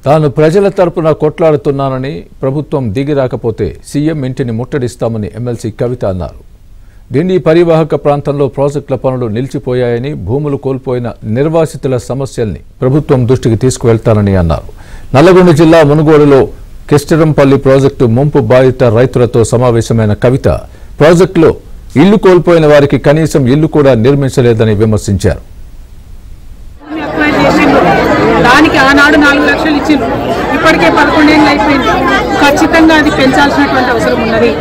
తాను ప్రజల తరపున కొట్లాడుతున్నానని ప్రభుత్వం దిగిరాకపోతే సీఎం ఇంటిని ముట్టడిస్తామని ఎమ్మెల్సీ కవిత అన్నారు. డిండి పరివాహక ప్రాంతంలో ప్రాజెక్టుల పనులు నిలిచిపోయాయని, భూములు కోల్పోయిన నిర్వాసితుల సమస్యల్ని ప్రభుత్వం దృష్టికి తీసుకువెళ్తానని అన్నారు. నల్లగొండ జిల్లా మునుగోడులో కిస్టరంపల్లి ప్రాజెక్టు ముంపు బాధిత రైతులతో సమావేశమైన కవిత ప్రాజెక్టులో ఇల్లు కోల్పోయిన వారికి కనీసం ఇల్లు కూడా నిర్మించలేదని విమర్శించారు. దానికి ఆనాడు 4 లక్షలు ఇచ్చింది, ఇప్పటికే 11 ఏళ్ళు అయిపోయింది. ఖచ్చితంగా అది పెంచాల్సినటువంటి అవసరం ఉన్నది.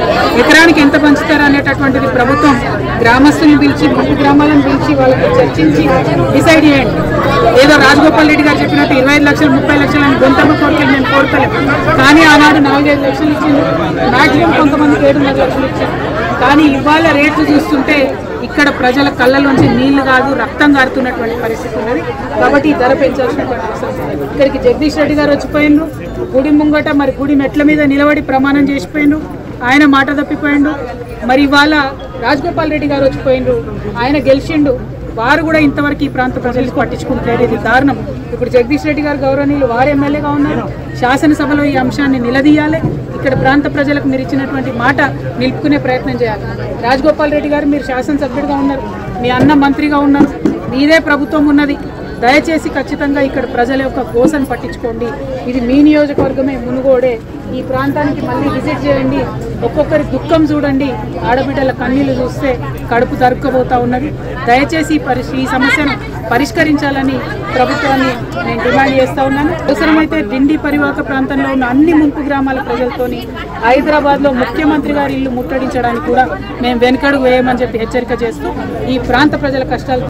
ఎకరానికి ఎంత పెంచుతారు అనేటటువంటిది ప్రభుత్వం గ్రామస్తులను పిలిచి, ముందు గ్రామాలను పిలిచి వాళ్ళకి చర్చించి డిసైడ్ చేయండి. ఏదో రాజగోపాల్ రెడ్డి గారు చెప్పినట్టు 25 లక్షలు 30 లక్షలు అని గొంతమ్మ కోరికలు నేను కోరుతలేదు. కానీ ఆనాడు 4-5 లక్షలు ఇచ్చింది, మ్యాక్సిమం కొంతమందికి 7.5 లక్షలు ఇచ్చారు. కానీ ఇవాళ రేట్లు చూస్తుంటే ఇక్కడ ప్రజల కళ్ళలోంచి నీళ్లు కాదు రక్తం కారుతున్నటువంటి పరిస్థితి ఉన్నది. కాబట్టి ఈ ధర పెంచాల్సినటువంటి అవసరం. ఇక్కడికి జగదీష్ రెడ్డి గారు వచ్చిపోయిండ్రు, గుడి ముంగట మరి గుడి మెట్ల మీద నిలబడి ప్రమాణం చేసిపోయిండ్రు, ఆయన మాట తప్పిపోయిండు. మరి ఇవాళ రాజగోపాల్ రెడ్డి గారు వచ్చిపోయిండ్రు, ఆయన గెలిచిండు, వారు కూడా ఇంతవరకు ఈ ప్రాంత ప్రజలకు పట్టించుకుంటారు. ఇది దారుణం. ఇప్పుడు జగదీష్ రెడ్డి గారు గౌరవనీయులు వారు ఎమ్మెల్యేగా ఉన్నారు, శాసనసభలో ఈ అంశాన్ని నిలదీయాలి. ఇక్కడ ప్రాంత ప్రజలకు మీరు ఇచ్చినటువంటి మాట నిలుపుకునే ప్రయత్నం చేయాలి. రాజగోపాల్ రెడ్డి గారు మీరు శాసనసభ్యుడిగా ఉన్నారు, మీ అన్న మంత్రిగా ఉన్నారు, మీదే ప్రభుత్వం ఉన్నది. దయచేసి ఖచ్చితంగా ఇక్కడ ప్రజల యొక్క గోసను పట్టించుకోండి. ఇది మీ నియోజకవర్గమే, మునుగోడే. ఈ ప్రాంతానికి మళ్ళీ విజిట్ చేయండి, ఒక్కొక్కరి దుఃఖం చూడండి. ఆడబిడ్డల కన్నీళ్లు చూస్తే కడుపు దొరకబోతా ఉన్నది. దయచేసి ఈ సమస్యను పరిష్కరించాలని ప్రభుత్వాన్ని నేను డిమాండ్ చేస్తూ ఉన్నాను. అవసరమైతే డిండి పరివాహక ప్రాంతంలో ఉన్న అన్ని ముంపు గ్రామాల ప్రజలతోని హైదరాబాద్లో ముఖ్యమంత్రి గారి ఇల్లు ముట్టడించడానికి కూడా మేము వెనుకడుగు వేయమని చెప్పి హెచ్చరిక చేస్తూ ఈ ప్రాంత ప్రజల కష్టాలు